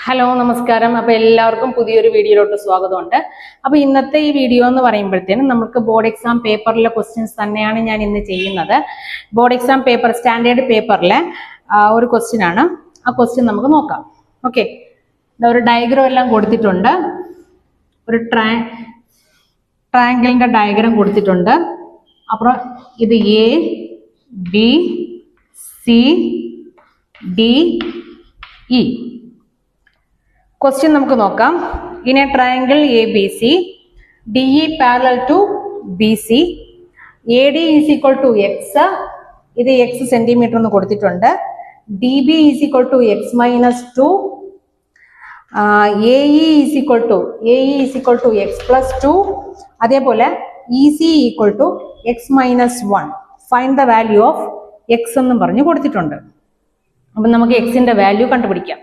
Hello നമസ്കാരം. അപ്പോൾ എല്ലാവർക്കും പുതിയൊരു വീഡിയോയിലോട്ട് സ്വാഗതമുണ്ട്. അപ്പോൾ ഇന്നത്തെ ഈ വീഡിയോ എന്ന് പറയുമ്പോഴത്തേനും നമുക്ക് ബോർഡ് എക്സാം പേപ്പറിലെ ക്വസ്റ്റ്യൻസ് തന്നെയാണ് ഞാൻ ഇന്ന് ചെയ്യുന്നത്. ബോർഡ് എക്സാം പേപ്പർ സ്റ്റാൻഡേർഡ് പേപ്പറിലെ ഒരു ക്വസ്റ്റ്യൻ ആണ്. ആ ക്വസ്റ്റ്യൻ നമുക്ക് നോക്കാം. ഓക്കെ, ഒരു ഡയഗ്രാം എല്ലാം കൊടുത്തിട്ടുണ്ട്. ഒരു ട്രയാങ്കിളിന്റെ ഡയഗ്രാം കൊടുത്തിട്ടുണ്ട്. അப்புறம் ഇത് A B C D E. Question നമുക്ക് നോക്കാം. In a triangle A B C D E parallel to B C A D is equal to X, ഇത് എക്സ് സെന്റിമീറ്റർ എന്ന് കൊടുത്തിട്ടുണ്ട്. D B is equal to X minus two, A E is equal to X plus two, അതേപോലെ E C equal to X minus one. Find the value of X എന്നും പറഞ്ഞ് കൊടുത്തിട്ടുണ്ട്. അപ്പം നമുക്ക് എക്സിന്റെ വാല്യൂ കണ്ടുപിടിക്കാം.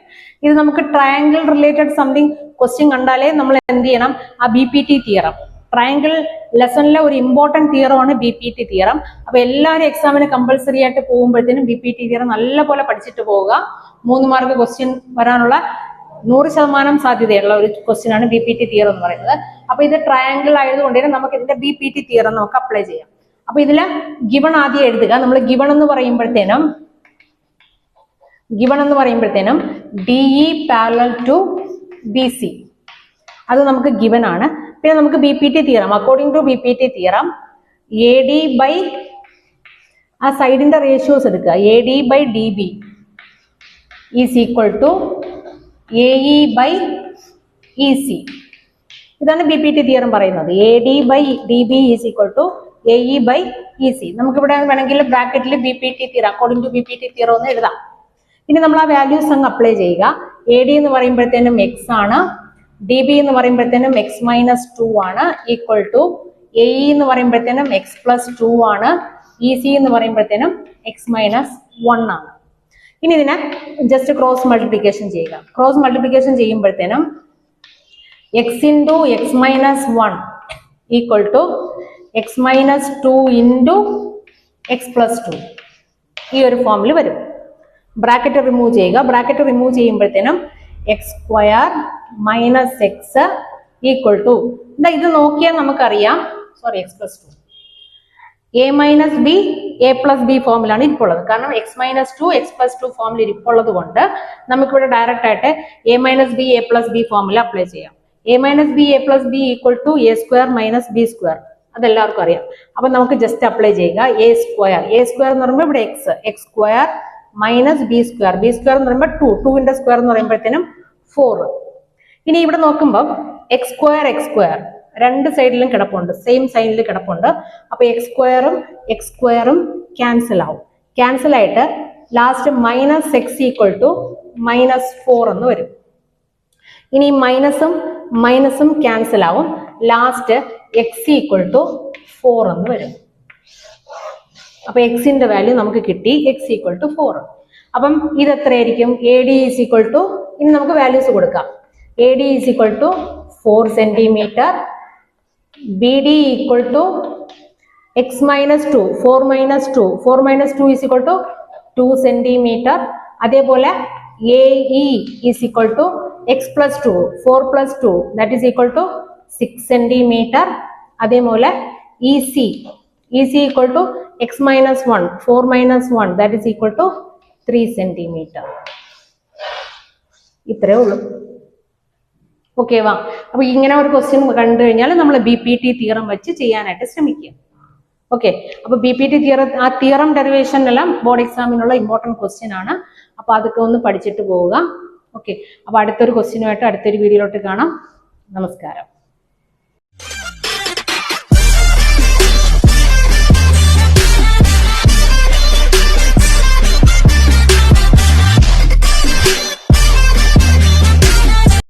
ഇത് നമുക്ക് ട്രയാങ്കിൾ റിലേറ്റഡ് സംതിങ് ക്വസ്റ്റ്യൻ കണ്ടാലേ നമ്മൾ എന്ത് ചെയ്യണം, ആ B P T theorem, triangle ലെസണിലെ ഒരു ഇമ്പോർട്ടന്റ് തിയറമാണ് ബി പി ടി തിയറം. അപ്പൊ എല്ലാവരും എക്സാമിന് കമ്പൾസറി ആയിട്ട് പോകുമ്പോഴത്തേനും ബി പി ടി തിയറം നല്ലപോലെ പഠിച്ചിട്ട് പോവുക. 3 മാർക്ക് ക്വസ്റ്റ്യൻ വരാനുള്ള 100% സാധ്യതയുള്ള ഒരു ക്വസ്റ്റ്യൻ ആണ് ബി പി ടി തിയറം എന്ന് പറയുന്നത്. അപ്പൊ ഇത് ട്രയാങ്കിൾ ആയതുകൊണ്ട് തന്നെ നമുക്ക് ഇതിന്റെ ബി പി ടി തിയറം നമുക്ക് അപ്ലൈ ചെയ്യാം. അപ്പൊ ഇതില് ഗിവൺ ആദ്യം എഴുതുക. നമ്മൾ ഗിവൺ എന്ന് പറയുമ്പോഴത്തേനും D E parallel to B C, അത് നമുക്ക് ഗിവൺ ആണ്. പിന്നെ നമുക്ക് B P T theorem, according to B P T theorem A D by ആ സൈഡിന്റെ റേഷ്യോസ് എടുക്കുക. A D by D B is equal to A E by E C. ഇതാണ് B P T theorem പറയുന്നത്. A D by D B is equal to A E by E C. നമുക്കിവിടെ വേണമെങ്കിൽ ബ്രാക്കറ്റിൽ B P T theorem, according to B P T theorem എന്ന് എഴുതാം. ഇനി നമ്മൾ ആ വാല്യൂസ് അങ്ങ് അപ്ലൈ ചെയ്യുക. എ ഡി എന്ന് പറയുമ്പോഴത്തേനും എക്സ് ആണ്, ഡി ബി എന്ന് പറയുമ്പോഴത്തേനും എക്സ് മൈനസ് ടു ആണ്, ഈക്വൽ ടു എ ഇ എന്ന് പറയുമ്പോഴത്തേനും എക്സ് പ്ലസ് ടു ആണ്, ഇ സി എന്ന് പറയുമ്പോഴത്തേനും എക്സ് മൈനസ് വൺ ആണ്. ഇനി ഇതിനെ ജസ്റ്റ് ക്രോസ് മൾട്ടിപ്ലിക്കേഷൻ ചെയ്യുക. ക്രോസ് മൾട്ടിപ്ലിക്കേഷൻ ചെയ്യുമ്പോഴത്തേനും X into X minus one equal to X minus two into X plus two, ഈ ഒരു ഫോമിൽ വരും. ബ്രാക്കറ്റ് റിമൂവ് ചെയ്യുക. ബ്രാക്കറ്റ് റിമൂവ് ചെയ്യുമ്പോഴത്തേനും X square minus X equal to, ഇത് നോക്കിയാൽ നമുക്കറിയാം, X plus to, A minus B A plus B ഫോമിലാണ് ഇരിപ്പുള്ളത്. കാരണം X minus two X plus two ഫോമിൽ ഇരിപ്പുള്ളത് കൊണ്ട് നമുക്കിവിടെ ഡയറക്റ്റ് ആയിട്ട് A minus B A plus B ഫോമിൽ അപ്ലൈ ചെയ്യാം. A minus B A plus B equal to A square minus B square, അതെല്ലാവർക്കും അറിയാം. അപ്പൊ നമുക്ക് ജസ്റ്റ് അപ്ലൈ ചെയ്യുക. എ സ്ക്വയർ എന്ന് പറയുമ്പോൾ ഇവിടെ X square minus B square എന്ന് പറയുമ്പോൾ 2, 2ന്റെ സ്ക്വയർ എന്ന് പറയുമ്പോഴത്തേനും 4. ഇനി ഇവിടെ നോക്കുമ്പോൾ എക്സ് സ്ക്വയർ രണ്ട് സൈഡിലും കിടപ്പുണ്ട്, സെയിം സൈഡിൽ കിടപ്പുണ്ട്. അപ്പൊ എക്സ് സ്ക്വയറും ക്യാൻസൽ ആവും. ക്യാൻസൽ ആയിട്ട് last minus X equal to minus 4 എന്ന് വരും. ഇനി മൈനസും ക്യാൻസൽ ആവും. ലാസ്റ്റ് എക്സ് ഈക്വൽ ടു 4 എന്ന് വരും. അപ്പൊ എക്സിന്റെ വാല്യൂ നമുക്ക് കിട്ടി, എക്സ് ഈക്വൽ ടു 4. അപ്പം ഇത് എത്രയായിരിക്കും? A D is equal to, ഇനി നമുക്ക് വാല്യൂസ് കൊടുക്കാം. A D is equal to 4 centimetre, B D equal to X minus two, 4 minus two is equal to 2 centimetre. അതേപോലെ A E is equal to X plus two, 4 plus 2 that is equal to 6 centimetre. അതേപോലെ E C equal to X minus 1, 4 minus 1 that is equal to 3 centimetre. ഇത്രേ ഉള്ളൂ. Okay വാ. അപ്പൊ ഇങ്ങനെ ഒരു question കണ്ടു കഴിഞ്ഞാൽ നമ്മൾ ബി പി ടി തിയറം വെച്ച് ചെയ്യാനായിട്ട് ശ്രമിക്കുക. ഓക്കെ, അപ്പൊ ബി പി ടി തിയറം, ആ തിയറം ഡെറിവേഷൻ എല്ലാം ബോർഡ് എക്സാമിനുള്ള ഇമ്പോർട്ടന്റ് ക്വസ്റ്റ്യൻ ആണ്. അപ്പൊ അതൊക്കെ ഒന്ന് പഠിച്ചിട്ട് പോവുക. ഓക്കെ, അപ്പൊ അടുത്തൊരു ക്വസ്റ്റ്യനുമായിട്ട് അടുത്തൊരു വീഡിയോയിലോട്ട് കാണാം. നമസ്കാരം.